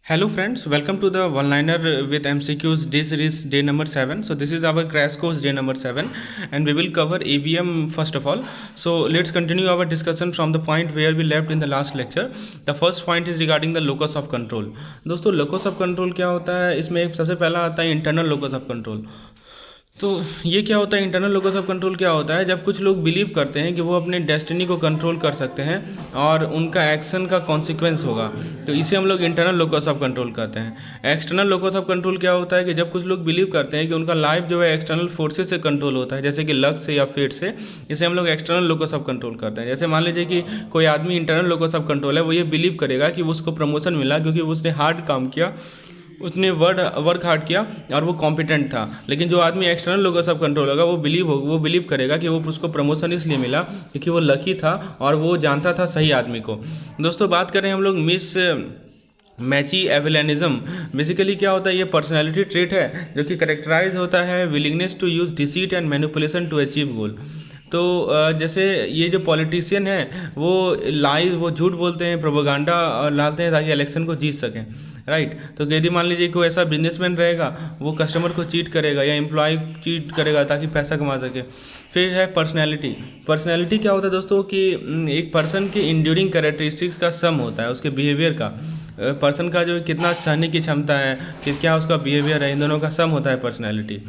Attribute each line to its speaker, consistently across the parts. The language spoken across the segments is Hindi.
Speaker 1: Hello friends, welcome to the one liner with MCQs day series day number 7. So this is our crash course day number 7 and we will cover AVM first of all. So let's continue our discussion from the point where we left in the last lecture. The first point is regarding the locus of control. दोस्तों locus of control क्या होता है, इसमें सबसे पहला आता है internal locus of control. तो ये क्या होता है, इंटरनल लोकस ऑफ कंट्रोल क्या होता है, जब कुछ लोग बिलीव करते हैं कि वो अपने डेस्टिनी को कंट्रोल कर सकते हैं और उनका एक्शन का कॉन्सिक्वेंस होगा, तो इसे हम लोग इंटरनल लोकस ऑफ कंट्रोल कहते हैं। एक्सटर्नल लोकस ऑफ कंट्रोल क्या होता है कि जब कुछ लोग बिलीव करते हैं कि उनका लाइफ जो है एक्सटर्नल फोर्सेस से कंट्रोल होता है, जैसे कि लक से या फेट से, इसे हम लोग एक्सटर्नल लोकस ऑफ कंट्रोल करते हैं। जैसे मान लीजिए कि कोई आदमी इंटरनल लोकस ऑफ कंट्रोल है, वो ये बिलीव करेगा कि उसको प्रमोशन मिला क्योंकि उसने हार्ड काम किया, उसने वर्क हार्ड किया और वो कॉम्पिटेंट था। लेकिन जो आदमी एक्सटर्नल लोकस ऑफ कंट्रोल होगा वो बिलीव करेगा कि वो उसको प्रमोशन इसलिए मिला क्योंकि वो लकी था और वो जानता था सही आदमी को। दोस्तों बात करें हम लोग मिस मैचिएवेलिज्म, बेसिकली क्या होता है, ये पर्सनैलिटी ट्रेट है जो कि करेक्टराइज होता है willingness to use deceit and manipulation to achieve goal. तो जैसे ये जो पॉलिटिशियन है वो लाइज, वो झूठ बोलते हैं, प्रोपेगेंडा डालते हैं ताकि इलेक्शन को जीत सकें, राइट। तो यदि मान लीजिए कोई ऐसा बिजनेसमैन रहेगा, वो कस्टमर को चीट करेगा या एम्प्लॉय चीट करेगा ताकि पैसा कमा सके। फिर है पर्सनैलिटी। पर्सनैलिटी क्या होता है दोस्तों कि एक पर्सन की इंड्यूरिंग कैरेक्टरिस्टिक्स का सम होता है, उसके बिहेवियर का, पर्सन का जो कितना सहने की क्षमता है, कि क्या उसका बिहेवियर है, इन दोनों का सम होता है पर्सनैलिटी।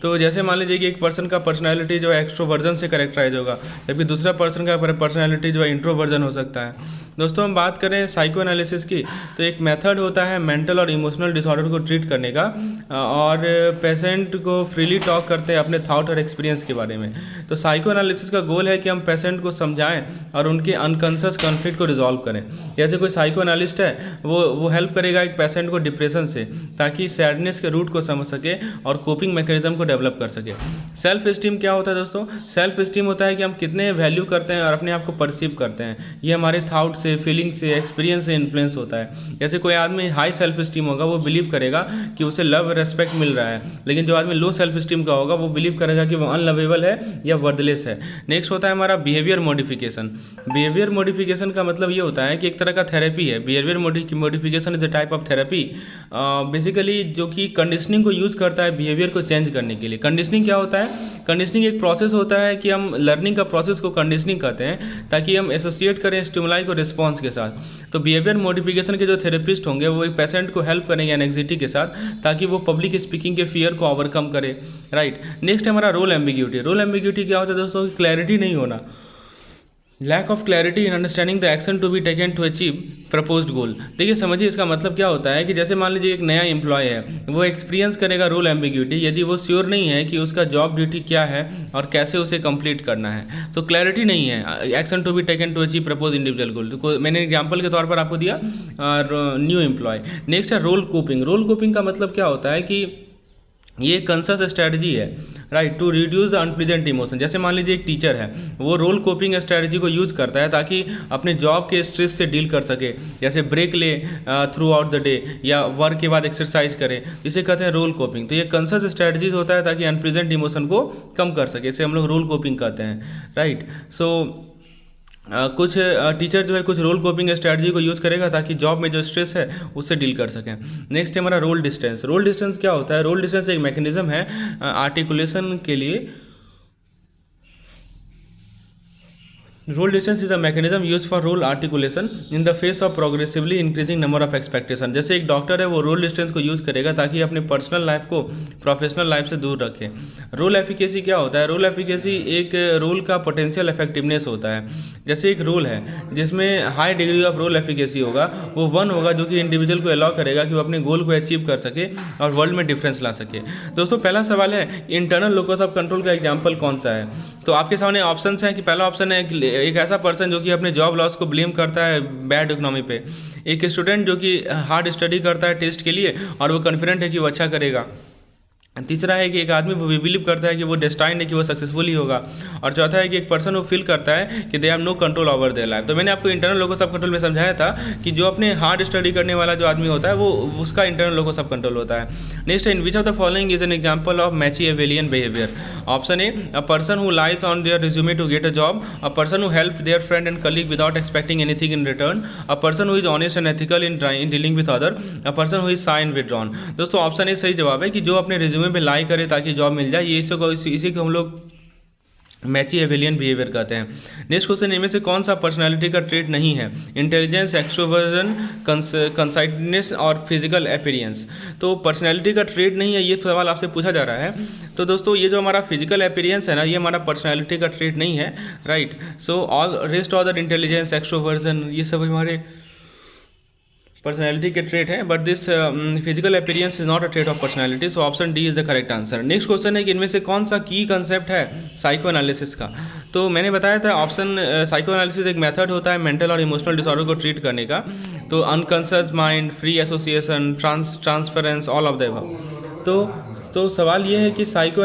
Speaker 1: तो जैसे मान लीजिए कि एक पर्सन का पर्सनैलिटी जो है एक्सट्रोवर्जन से कैरेक्टराइज होगा, जबकि दूसरा पर्सन का पर्सनैलिटी जो है इंट्रोवर्जन हो सकता है। दोस्तों हम बात करें साइको एनालिसिस की, तो एक मेथड होता है मेंटल और इमोशनल डिसऑर्डर को ट्रीट करने का, और पेशेंट को फ्रीली टॉक करते हैं अपने थॉट और एक्सपीरियंस के बारे में। तो साइको एनालिसिस का गोल है कि हम पेशेंट को समझाएं और उनके अनकॉन्शियस कॉन्फ्लिक्ट को रिजॉल्व करें। जैसे कोई साइको एनालिस्ट है, वो हेल्प करेगा एक पेशेंट को डिप्रेशन से, ताकि सैडनेस के रूट को समझ सके और कोपिंग मैकेनिज्म को डेवलप कर सके। सेल्फ एस्टीम क्या होता है दोस्तों, सेल्फ एस्टीम होता है कि हम कितने वैल्यू करते हैं और अपने आप को परसीव करते हैं। ये हमारे थाउट से, फीलिंग से, एक्सपीरियंस से इन्फ्लुएंस होता है। जैसे कोई आदमी हाई सेल्फ एस्टीम होगा, वो बिलीव करेगा कि उसे लव रेस्पेक्ट मिल रहा है, लेकिन जो आदमी लो सेल्फ एस्टीम का होगा वो बिलीव करेगा कि वो अनलवेबल है या वर्थलेस है। नेक्स्ट होता है हमारा बिहेवियर मॉडिफिकेशन। बिहेवियर मॉडिफिकेशन का मतलब ये होता है कि एक तरह का थेरेपी है। Behaviour modification is a type of therapy, basically जो कि कंडीशनिंग को यूज़ करता है बिहेवियर को चेंज करने के लिए। कंडीशनिंग क्या होता है, कंडीशनिंग एक प्रोसेस होता है कि हम लर्निंग का प्रोसेस को कंडीशनिंग कहते हैं, ताकि हम एसोसिएट करें स्टिमुलाई को रिस्पॉन्स के साथ। तो बिहेवियर मॉडिफिकेशन के जो थेरेपिस्ट होंगे वो एक पेशेंट को हेल्प करेंगे एंग्जाइटी के साथ, ताकि वो पब्लिक स्पीकिंग के फियर को ओवरकम करे, राइट। नेक्स्ट है हमारा रोल एम्बिग्यूटी। रोल एम्बिग्यूटी क्या होता है दोस्तों, क्लैरिटी नहीं होना, lack of clarity in understanding the action to be taken to achieve proposed goal. देखिए समझिए इसका मतलब क्या होता है कि जैसे मान लीजिए एक नया एम्प्लॉय है, वो एक्सपीरियंस करेगा रोल एम्बिग्यूटी यदि वो श्योर नहीं है कि उसका जॉब ड्यूटी क्या है और कैसे उसे कंप्लीट करना है। तो क्लैरिटी नहीं है, action to be taken to achieve propose individual goal. तो मैंने एग्जाम्पल के तौर पर आपको दिया न्यू एम्प्लॉय। नेक्स्ट है रोल कोपिंग। रोल कोपिंग का मतलब क्या होता है कि ये कंसस स्ट्रैटेजी है, right, to reduce the unpleasant emotion. जैसे मान लीजिए एक टीचर है, वो रोल कोपिंग स्ट्रैटेजी को यूज़ करता है ताकि अपने जॉब के स्ट्रेस से डील कर सके। जैसे ब्रेक ले थ्रू आउट द डे, या वर्क के बाद एक्सरसाइज करे, इसे कहते हैं रोल कोपिंग। तो ये कंसस स्ट्रैटेजीज होता है ताकि अनप्लीजेंट इमोशन को कम कर सके, इसे हम लोग रोल कोपिंग कहते हैं, राइट। सो कुछ टीचर जो है कुछ रोल कोपिंग स्ट्रैटेजी को यूज़ करेगा ताकि जॉब में जो स्ट्रेस है उससे डील कर सकें। नेक्स्ट है हमारा रोल डिस्टेंस। रोल डिस्टेंस क्या होता है, रोल डिस्टेंस एक मैकेनिज्म है आर्टिकुलेशन के लिए। Role distance is a mechanism use for role articulation in the face of progressively increasing number of expectation. जैसे एक डॉक्टर है, वो रोल डिस्टेंस को यूज़ करेगा ताकि अपने पर्सनल लाइफ को प्रोफेशनल लाइफ से दूर रखे। रोल एफिकेसी क्या होता है, रोल एफिकेसी एक रोल का पोटेंशियल इफेक्टिवनेस होता है। जैसे एक रोल है जिसमें high degree of role efficacy होगा, वो 1 होगा, जो कि इंडिविजुअल को अलाउ करेगा कि वो अपने गोल को अचीव कर सके और वर्ल्ड में डिफरेंस ला सके। दोस्तों पहला सवाल है इंटरनल लोकस ऑफ कंट्रोल का एग्जाम्पल कौन सा है। तो आपके सामने ऑप्शंस हैं कि पहला ऑप्शन है एक ऐसा पर्सन जो कि अपने जॉब लॉस को ब्लेम करता है बैड इकोनॉमी पे, एक स्टूडेंट जो कि हार्ड स्टडी करता है टेस्ट के लिए और वो कॉन्फिडेंट है कि वो अच्छा करेगा, तीसरा है कि एक आदमी वो बिलीव करता है कि वो डेस्टाइंड है, कि वो सक्सेसफुल ही होगा। और चौथा है कि एक पर्सन वो फील करता है कि they have no control over their life. तो मैंने आपको इंटरनल लोको सब कंट्रोल में समझाया था कि जो अपने हार्ड स्टडी करने वाला जो आदमी होता है वो उसका इंटरनल लोको सब कंट्रोल होता है। नेक्स्ट है, in which of the following is an example of Machiavellian behaviour. Option A, a person who lies on their resume to get a job, a person who help their friend and colleague without expecting anything in return, a person who is honest and ethical in dealing with other, a person who is shy and withdrawn. दोस्तों ऑप्शन ए सही जवाब है कि जो अपने रिज्यूमे पे लाई करे ताकि जॉब मिल जाए, ये इसी को हम लोग मैचिएवेलियन बिहेवियर कहते हैं। नेक्स्ट क्वेश्चन, इनमें से कौन सा पर्सनालिटी का ट्रेट नहीं है? इंटेलिजेंस, एक्सट्रोवर्जन, कंसाइडनेस और फिजिकल अपीयरेंस। तो पर्सनालिटी का ट्रेट नहीं है, ये सवाल आपसे पूछा जा रहा है। तो दोस्तों ये जो हमारा फिजिकल अपीयरेंस है ना, ये हमारा पर्सनालिटी का ट्रेट नहीं है, right. So all rest other, intelligence, extroversion, ये सब हमारे पर्सनैलिटी के ट्रेट है, but this physical appearance is not a trait of personality. So option D is the correct answer. Next question है कि इनमें से कौन सा की कंसेप्ट है साइको एनालिसिस का? तो मैंने बताया था ऑप्शन साइको एनालिसिस एक मेथड होता है मेंटल और इमोशनल डिसऑर्डर को ट्रीट करने का। तो unconscious mind, free association, transference, all of the above. तो सवाल ये है कि साइको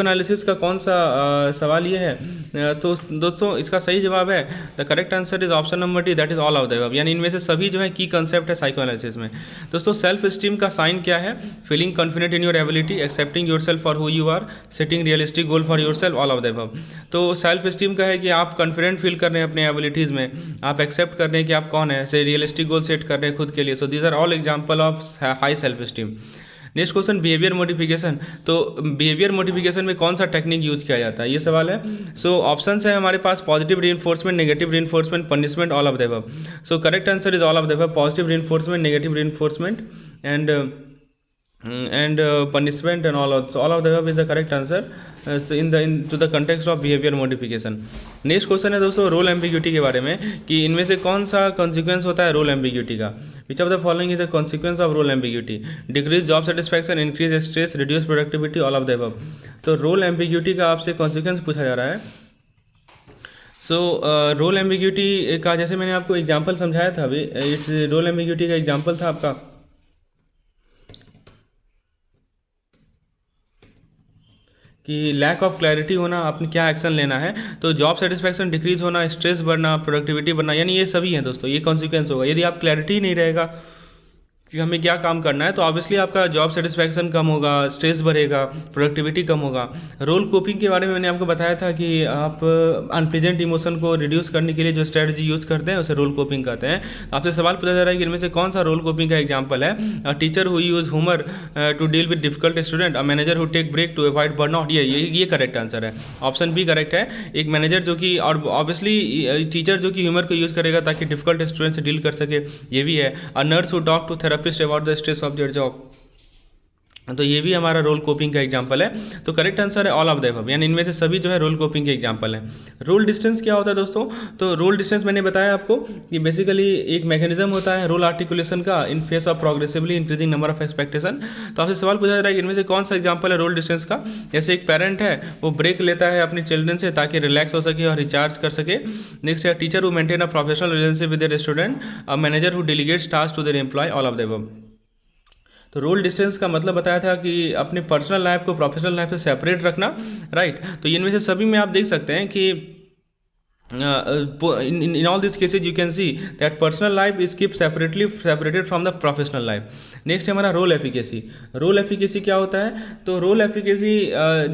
Speaker 1: एनालिसिस का कौन सा सवाल ये है। तो दोस्तों इसका सही जवाब है, the correct answer is option number D, that is all of the above. यानी इनमें से सभी जो है की कंसेप्ट है साइको एनालिसिस में। दोस्तों सेल्फ स्टीम का साइन क्या है? Feeling confident in your ability, accepting yourself for who you are, setting realistic goal for yourself, all of the above. तो सेल्फ स्टीम का है कि आप कॉन्फिडेंट फील कर रहे हैं अपने एबिलिटीज़ में, आप एक्सेप्ट कर रहे हैं कि आप कौन है, से रियलिस्टिक गोल सेट कर रहे हैं खुद के लिए। So these are all example of high self esteem. Next question, behaviour modification. तो बिहेवियर मॉडिफिकेशन में कौन सा टेक्निक यूज किया जाता है, ये सवाल है। सो ऑप्शंस है हमारे पास positive reinforcement, negative reinforcement, punishment, all of the above. So correct answer is all of the above, positive reinforcement, negative reinforcement and punishment and all of the above is the correct answer to the context of behavior modification. Next question है दोस्तों रोल एम्बिग्यूटी के बारे में, कि इनमें से कौन सा कॉन्सिक्वेंस होता है रोल एम्बिग्यूटी का? Which of the following is a consequence of role ambiguity? Decrease job satisfaction, increase stress, reduce productivity, all of the above. तो रोल एम्बिग्यूटी का आपसे कॉन्सिक्वेंस पूछा जा रहा है। सो रोल एम्बिग्यूटी का जैसे मैंने आपको एग्जाम्पल समझाया था अभी, इट्स रोल एम्बिग्यूटी का एग्जाम्पल था आपका कि लैक ऑफ क्लैरिटी होना, आपने क्या एक्शन लेना है। तो जॉब सेटिस्फैक्शन डिक्रीज होना, स्ट्रेस बढ़ना, प्रोडक्टिविटी बढ़ना, यानी ये सभी हैं दोस्तों, ये कॉन्सिक्वेंस होगा। यदि आप क्लैरिटी ही नहीं रहेगा कि हमें क्या काम करना है, तो ऑब्वियसली आपका जॉब सेटिस्फैक्शन कम होगा, स्ट्रेस बढ़ेगा, प्रोडक्टिविटी कम होगा। रोल कोपिंग के बारे में मैंने आपको बताया था कि आप अनप्लेजेंट इमोशन को रिड्यूस करने के लिए जो स्ट्रेटजी यूज़ करते हैं उसे रोल कोपिंग कहते हैं। तो आपसे सवाल पूछा जा रहा है कि इनमें से कौन सा रोल कोपिंग का एग्जाम्पल है? A teacher who use humour to deal with difficult student, a manager who take break to avoid burnout. ये करेक्ट आंसर है, ऑप्शन बी करेक्ट है। एक मैनेजर जो कि, और ऑब्वियसली टीचर जो कि ह्यूमर को यूज़ करेगा ताकि डिफिकल्ट स्टूडेंट से डील कर सके, ये भी है। A nurse who talk to therapist about the stress of their job, तो ये भी हमारा रोल कोपिंग का एग्जाम्पल है। तो करेक्ट आंसर है ऑल ऑफ द अबव, यानी इनमें से सभी जो है रोल कोपिंग के एग्जाम्पल हैं। रोल डिस्टेंस क्या होता है दोस्तों? तो रोल डिस्टेंस मैंने बताया आपको कि बेसिकली एक मैकेनिज्म होता है रोल आर्टिकुलेशन का in face of progressively increasing number of expectation. तो आपसे सवाल पूछा जा रहा है कि इनमें से कौन सा एग्जाम्पल है रोल डिस्टेंस का? जैसे एक पेरेंट है वो ब्रेक लेता है अपने चिल्ड्रन से ताकि रिलैक्स हो सके और रिचार्ज कर सके। नेक्स्ट है teacher who maintain a professional relationship with their student, a manager who delegates task to their employee, all of the above. तो रोल डिस्टेंस का मतलब बताया था कि अपने पर्सनल लाइफ को प्रोफेशनल लाइफ से सेपरेट रखना, राइट। तो इनमें से सभी में आप देख सकते हैं कि in all these cases you can see that personal life is kept separated from the professional life. Next है हमारा रोल एफिकेसी। रोल एफिकेसी क्या होता है? तो रोल एफिकेसी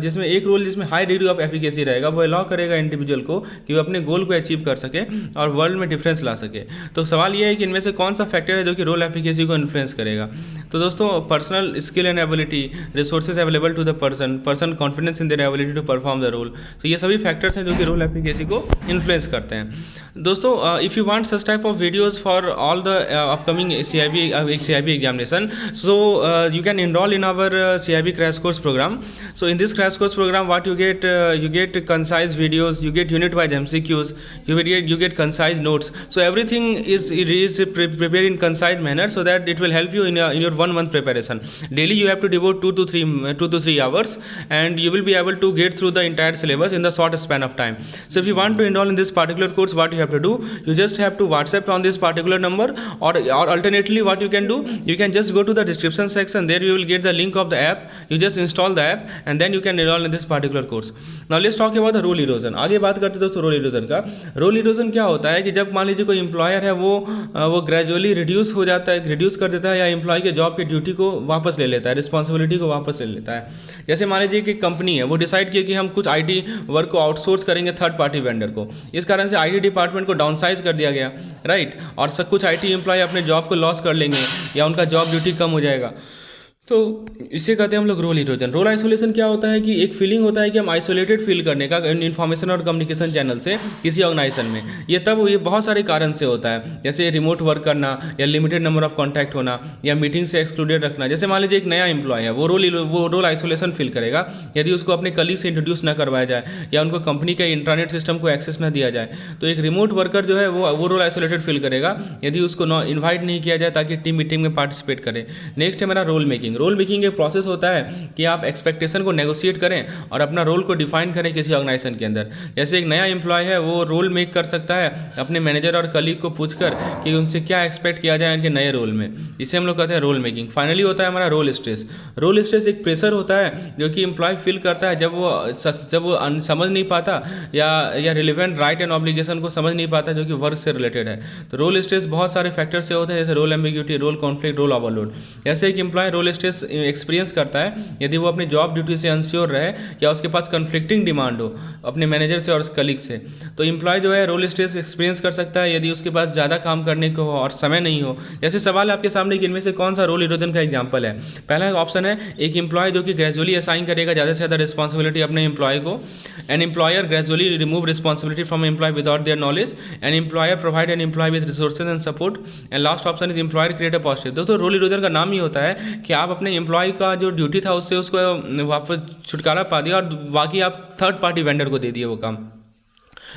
Speaker 1: जिसमें एक रोल जिसमें हाई डिग्री ऑफ एफिकेसी रहेगा, वो अलाउ करेगा इंडिविजुअल को कि वो अपने गोल को अचीव कर सके और वर्ल्ड में डिफरेंस ला सके। तो सवाल ये है कि इनमें से कौन सा फैक्टर है जो कि रोल एफिकेसी को इन्फ्लुएंस करेगा? तो दोस्तों personal skill and ability, resources available to the person confidence in their ability to perform the role. तो ये सभी फैक्टर्स हैं जो कि रोल एफिकेसी को इन्फ्लुएंस करते हैं। दोस्तों if you want such type of videos for all the upcoming CIB examination, so you can enroll in our CIB crash course program. So in this crash course program, what you get concise videos, you get unit wise MCQs, you get concise notes. So everything is prepared in concise manner so that it will help you in your 1 month preparation. Daily you have to devote 2 to 3 hours and you will be able to get through the entire syllabus in the short span of time. So if you want to enroll in this particular course, what you have to do, you just have to WhatsApp on this particular number, or alternatively what you can do, you can just go to the description section. There you will get the link of the app. You just install the app and then you can enroll in this particular course. Now let's talk about the role erosion. आगे बात करते हैं दोस्तों रोल इरोजन का. रोल इरोजन क्या होता है कि जब मान लीजिए कोई एम्प्लॉयर है वो ग्रेजुअली रिड्यूस हो जाता है, रिड्यूस कर देता है, या एम्प्लॉय के जॉब की ड्यूटी को वापस ले लेता है, रिस्पॉन्सिबिलिटी को वापस ले लेता है. जैसे मान लीजिए कि कंपनी है, वो डिसाइड किया कि हम कुछ आईटी वर्क को आउटसोर्स करेंगे थर्ड पार्टी वेंडर को. इस कारण से आईटी डिपार्टमेंट को डाउनसाइज कर दिया गया, राइट. और सब कुछ आईटी एम्प्लॉय अपने जॉब को लॉस कर लेंगे या उनका जॉब ड्यूटी कम हो जाएगा. तो इससे कहते हैं हम लोग रोल इरोजन. रोल आइसोलेशन क्या होता है कि एक फीलिंग होता है कि हम आइसोलेटेड फील करने का इन्फॉर्मेशन और कम्युनिकेशन चैनल से किसी ऑर्गेनाइजेशन में. ये बहुत सारे कारण से होता है, जैसे रिमोट वर्क करना या लिमिटेड नंबर ऑफ कॉन्टैक्ट होना या मीटिंग से एक्सक्लूडेड रखना. जैसे मान लीजिए एक नया एम्प्लॉय है, वो रोल आइसोलेशन फील करेगा यदि उसको अपने कलीग से इंट्रोड्यूस ना करवाया जाए या उनको कंपनी के इंटरनेट सिस्टम को एक्सेस ना दिया जाए. तो एक रिमोट वर्कर जो है वो रोल आइसोलेटेड फील करेगा यदि उसको इन्वाइट नहीं किया जाए ताकि टीम मीटिंग में पार्टिसिपेट करे. नेक्स्ट है मेरा रोल मेकिंग. रोल मेकिंग एक प्रोसेस होता है कि आप एक्सपेक्टेशन को नेगोशिएट करें और अपना रोल को डिफाइन करें किसी ऑर्गेनाइजेशन के अंदर. जैसे एक नया एम्प्लॉय है, वो रोल मेक कर सकता है अपने मैनेजर और कलीग को पूछकर कि उनसे क्या एक्सपेक्ट किया जाए उनके नए रोल में. इसे हम लोग कहते हैं रोल मेकिंग. फाइनली होता है हमारा रोल स्ट्रेस. रोल स्ट्रेस एक प्रेशर होता है जो कि एम्प्लॉय फील करता है जब वो समझ नहीं पाता या रिलेवेंट राइट एंड ऑब्लिगेशन को समझ नहीं पाता जो कि वर्क से रिलेटेड है. तो रोल स्ट्रेस बहुत सारे फैक्टर से होते हैं, जैसे role ambiguity, role conflict, role overload. जैसे एक एम्प्लॉय रोल स्ट्रेस एक्सपीरियंस करता है यदि वो अपनी जॉब ड्यूटी से अनश्योर रहे या उसके पास कन्फ्लिक्टिंग डिमांड हो अपने मैनेजर से और कलीग से. तो एम्प्लॉय जो है रोल स्ट्रेस एक्सपीरियंस कर सकता है यदि उसके पास ज़्यादा काम करने को हो और समय नहीं हो. जैसे सवाल आपके सामने कि इनमें से कौन सा रोल इरोजन का एग्जाम्पल है. पहला ऑप्शन है एक एम्प्लॉय जो कि ग्रेजुअली असाइन करेगा ज़्यादा से ज़्यादा रिस्पॉन्सिबिलिटी अपने एम्प्लॉय को. An employer gradually remove responsibility from employee without their knowledge. An employer provide an employee with resources and support. And last option is employer create a positive. दोस्तों रोल इरोजन का नाम ही होता है कि आप अपने एम्प्लॉय का जो ड्यूटी था उससे उसको वापस छुटकारा पा दिया और बाकी आप थर्ड पार्टी वेंडर को दे दिए वो काम.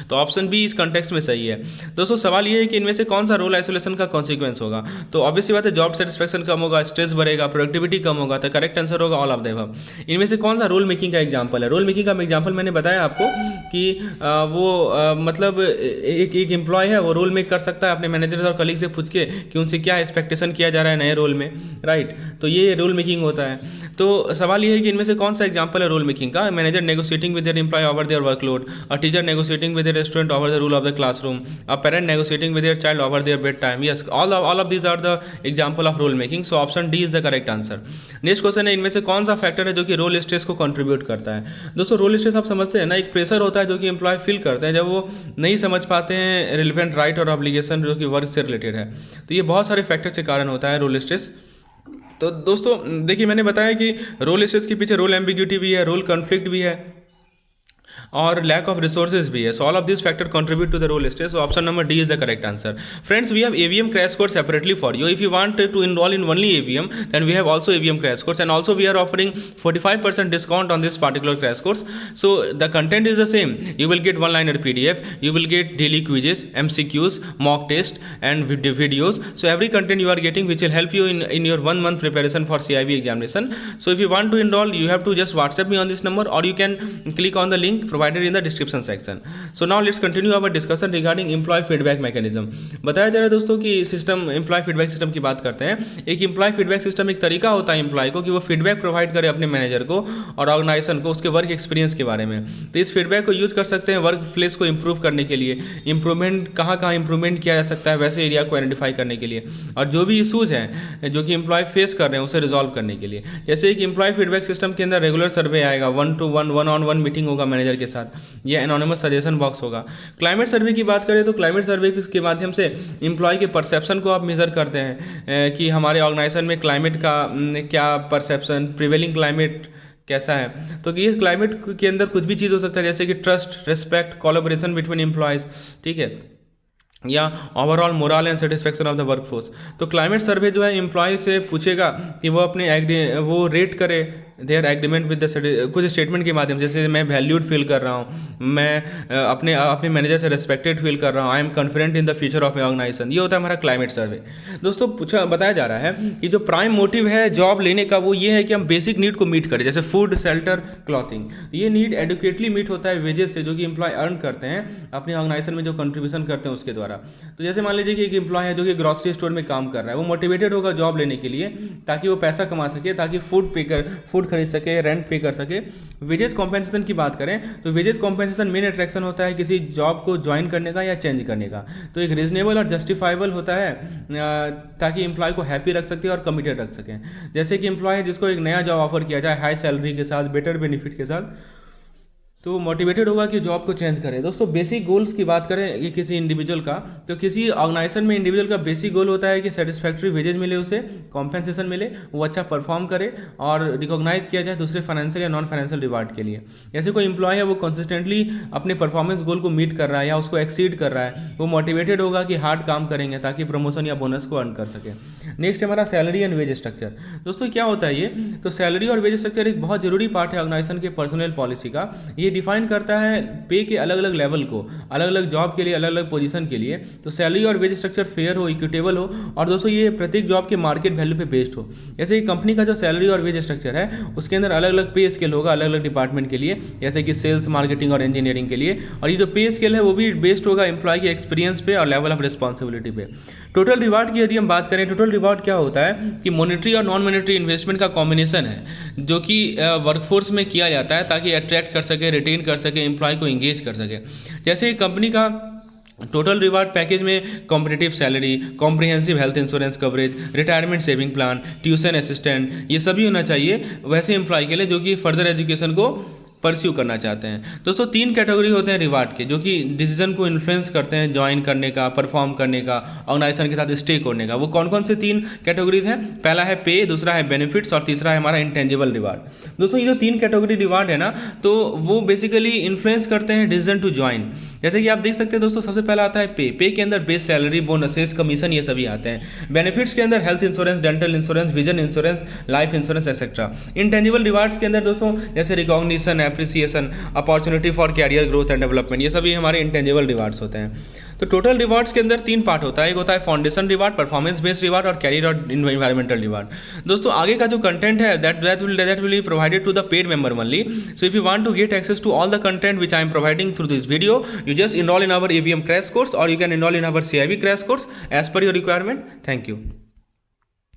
Speaker 1: तो ऑप्शन बी इस कॉन्टेक्स्ट में सही है. दोस्तों सवाल ये है कि इनमें से कौन सा रोल आइसोलेशन का कॉन्सिक्वेंस होगा. तो ऑब्वियसली बात है जॉब सेटिस्फैक्शन कम होगा, स्ट्रेस बढ़ेगा, प्रोडक्टिविटी कम होगा. तो करेक्ट आंसर होगा ऑल ऑफ द अबव. इनमें से कौन सा रोल मेकिंग का एग्जांपल है. रोल मेकिंग का एग्जांपल मैंने बताया आपको कि मतलब एक एम्प्लॉय है वो रोल मेक कर सकता है अपने मैनेजर और कलीग से पूछ के कि उनसे क्या एक्सपेक्टेशन किया जा रहा है नए रोल में, राइट. तो ये रोल मेकिंग होता है. तो सवाल ये है कि इनमें से कौन सा एग्जाम्पल है रोल मेकिंग का. Manager negotiating with their employee over their workload, a teacher negotiating with their student over the rule of the classroom, a parent negotiating with their child over their bedtime. Yes, all of these are the example of role making. So option D is the correct answer. Next question है इनमें से कौन सा फैक्टर है जो कि रोल स्ट्रेस को कंट्रीब्यूट करता है. दोस्तों रोल स्ट्रेस आप समझते हैं ना, एक प्रेशर होता है जो कि एम्प्लॉय फील करते हैं जब वो नहीं समझ पाते हैं रिलेवेंट राइट और ऑब्लिगेशन जो कि वर्क से रिलेटेड है. तो ये बहुत सारे फैक्टर के कारण होता है रोल स्ट्रेस. तो दोस्तों देखिए मैंने बताया कि रोल स्ट्रेस के पीछे रोल एम्बिग्यूटी भी है, रोल कॉन्फ्लिक्ट भी है और लैक ऑफ रिसोर्सेज भी है. So all of this factor contribute to the role stress. So option number D is the correct answer. Friends we have AVM crash course separately for you. If you want to enroll in only AVM then we have also AVM crash course, and also we are offering 45% discount on this particular crash course. So the content is the same. You will get one-liner PDF, you will get daily quizzes, MCQs, mock test and videos. So every content you are getting which will help you in your 1 month preparation for CIB examination. So if you want to enroll, you have to just WhatsApp me on this number or you can click on the link provided in the description section. So now let's continue our discussion regarding employee feedback mechanism. बताया जा रहा है दोस्तों कि सिस्टम एम्प्लॉय फीडबैक सिस्टम की बात करते हैं. एक एम्प्लॉय फीडबैक सिस्टम एक तरीका होता है एम्प्लॉय को कि वो फीडबैक प्रोवाइड करे अपने मैनेजर को और ऑर्गेनाइजेशन को उसके वर्क एक्सपीरियंस के बारे में. तो इस फीडबैक को यूज कर सकते हैं वर्क प्लेस को इंप्रूव करने के लिए, इंप्रूवमेंट कहाँ इंप्रूवमेंट किया जा सकता है वैसे एरिया को आइडेंटिफाई करने के लिए, और जो भी इशूज़ हैं जो कि एम्प्लॉय फेस कर रहे हैं उसे रिजॉल्व करने के लिए. जैसे एक एम्प्लॉय फीडबैक सिस्टम के अंदर रेगुलर सर्वे आएगा, 1-to-1 1-on-1 मीटिंग होगा मैनेजर के साथ, या एनोनिमस सजेशन बॉक्स होगा. क्लाइमेट सर्वे की बात करें तो क्लाइमेट सर्वे के माध्यम से एम्प्लॉय के परसेप्शन को आप मेज़र करते हैं कि हमारे ऑर्गेनाइजेशन में क्लाइमेट का क्या परसेप्शन, प्रिवेलिंग क्लाइमेट कैसा है. तो ये क्लाइमेट के अंदर कुछ भी चीज़ हो सकता है जैसे कि trust, respect, collaboration between employees, ठीक है, या overall moral and satisfaction of the workforce. तो क्लाइमेट सर्वे जो है एम्प्लॉय से पूछेगा कि वो अपने वो रेट करे देयर एग्रीमेंट विद द कुछ स्टेटमेंट के माध्यम से, जैसे मैं वैल्यूड फील कर रहा हूँ, मैं अपने मैनेजर से रिस्पेक्टेड फील कर रहा हूँ, I am confident in the future of my organisation. ये होता है हमारा क्लाइमेट सर्वे। दोस्तों बताया जा रहा है कि जो प्राइम मोटिव है जॉब लेने का वो ये है कि हम बेसिक नीड को मीट करें, जैसे फूड, शेल्टर, क्लॉथिंग। ये नीड एडुकेटली मीट होता है वेजेस से, जो कि एम्प्लॉय अर्न करते हैं अपने ऑर्गेनाइजेशन में जो कंट्रीब्यूशन करते हैं उसके द्वारा। तो जैसे मान लीजिए कि एक एम्प्लॉय है जो कि ग्रॉसरी स्टोर में काम कर रहा है, वो मोटिवेटेड होगा जॉब लेने के लिए ताकि वो पैसा कमा सके, ताकि फूड खरीद सके, रेंट पे कर सके। वेजेस कॉम्पेंसेशन की बात करें तो वेजेस कॉम्पेंसेशन मेन अट्रैक्शन होता है किसी जॉब को ज्वाइन करने का या चेंज करने का। तो एक रीजनेबल और जस्टिफाइबल होता है ताकि एम्प्लॉय को हैप्पी रख सके और कमिटेड रख सकें। जैसे कि एम्प्लॉय जिसको एक नया जॉब ऑफर किया जाए हाई सैलरी के साथ, बेटर बेनिफिट के साथ, तो मोटिवेटेड होगा कि जॉब को चेंज करें। दोस्तों बेसिक गोल्स की बात करें कि किसी इंडिविजुअल का, तो किसी ऑर्गेनाइजेशन में इंडिविजुअल का बेसिक गोल होता है कि सेटिस्फैक्ट्री वेजेज मिले, उसे कॉम्पेंसेशन मिले, वो अच्छा परफॉर्म करे और रिकॉग्नाइज किया जाए दूसरे फाइनेंशियल या नॉन फाइनेंशियल रिवार्ड के लिए। जैसे कोई इंप्लॉय है वो कंसिस्टेंटली अपने परफॉर्मेंस गोल को मीट कर रहा है या उसको एक्सीड कर रहा है, वो मोटिवेटेड होगा कि हार्ड काम करेंगे ताकि प्रमोशन या बोनस को अर्न कर सके। नेक्स्ट हमारा सैलरी एंड वेज स्ट्रक्चर। दोस्तों क्या होता है ये, तो सैलरी और वेज स्ट्रक्चर एक बहुत जरूरी पार्ट है ऑर्गेनाइजेशन के पर्सनल पॉलिसी का। ये डिफाइन करता है पे के अलग अलग लेवल को, अलग अलग जॉब के लिए, अलग अलग पोजीशन के लिए। तो सैलरी और वेज स्ट्रक्चर फेयर हो, इक्विटेबल हो, और दोस्तों ये प्रत्येक जॉब के मार्केट वैल्यू पे बेस्ड हो। जैसे कि कंपनी का जो सैलरी और वेज स्ट्रक्चर है उसके अंदर अलग अलग पे स्केल होगा अलग अलग डिपार्टमेंट के लिए, जैसे कि सेल्स, मार्केटिंग और इंजीनियरिंग के लिए। और ये जो पे स्केल है वो भी बेस्ड होगा एम्प्लॉय के एक्सपीरियंस पे और लेवल ऑफ रिस्पॉन्सिबिलिटी पे। टोटल रिवार्ड की यदि हम बात करें, टोटल रिवार्ड क्या होता है कि मॉनेटरी और नॉन मॉनेटरी इन्वेस्टमेंट का कॉम्बिनेशन है जो कि वर्कफोर्स में किया जाता है ताकि अट्रैक्ट कर सके, रिटेन कर सके, एम्प्लॉय को इंगेज कर सके। जैसे कंपनी का टोटल रिवार्ड पैकेज में competitive salary, comprehensive health insurance coverage, retirement saving plan, tuition assistant, ये सभी होना चाहिए वैसे एम्प्लॉय के लिए जो कि फर्दर एजुकेशन को परस्यू करना चाहते हैं। दोस्तों 3 कैटेगरी होते हैं रिवार्ड के जो कि डिसीजन को इन्फ्लुएंस करते हैं ज्वाइन करने का, परफॉर्म करने का, ऑर्गेनाइजेशन के साथ स्टे करने का। वो कौन कौन से 3 कैटेगरीज हैं? पहला है पे, दूसरा है बेनिफिट्स और तीसरा है हमारा इंटेंजिबल रिवार्ड। दोस्तों ये जो 3 कैटेगरी रिवार्ड है ना, तो वो बेसिकली इन्फ्लुएंस करते हैं डिसीजन टू ज्वाइन। जैसे कि आप देख सकते हैं दोस्तों, सबसे पहला आता है पे के अंदर बेस सैलरी, बोनसेस, कमीशन, ये सभी आते हैं। बेनिफिट्स के अंदर health insurance, dental insurance, vision insurance, life insurance etcetera. Intangible rewards के अंदर दोस्तों जैसे recognition, appreciation, opportunity for career growth and development, ये सभी हमारे इंटेंजिबल रिवार्ड्स होते हैं। तो टोटल रिवार्ड्स के अंदर 3 पार्ट होता है, एक होता है foundation reward, performance based reward और कैरियर और इन्वायरमेंटल रिवार्ड। दोस्तों आगे का जो कंटेंट है that will be provided to the paid member only. So if you want to get access to all the content which I am providing through this video, you just enroll in our ABM crash course or you can enroll in our CIB crash course as per your requirement. Thank you.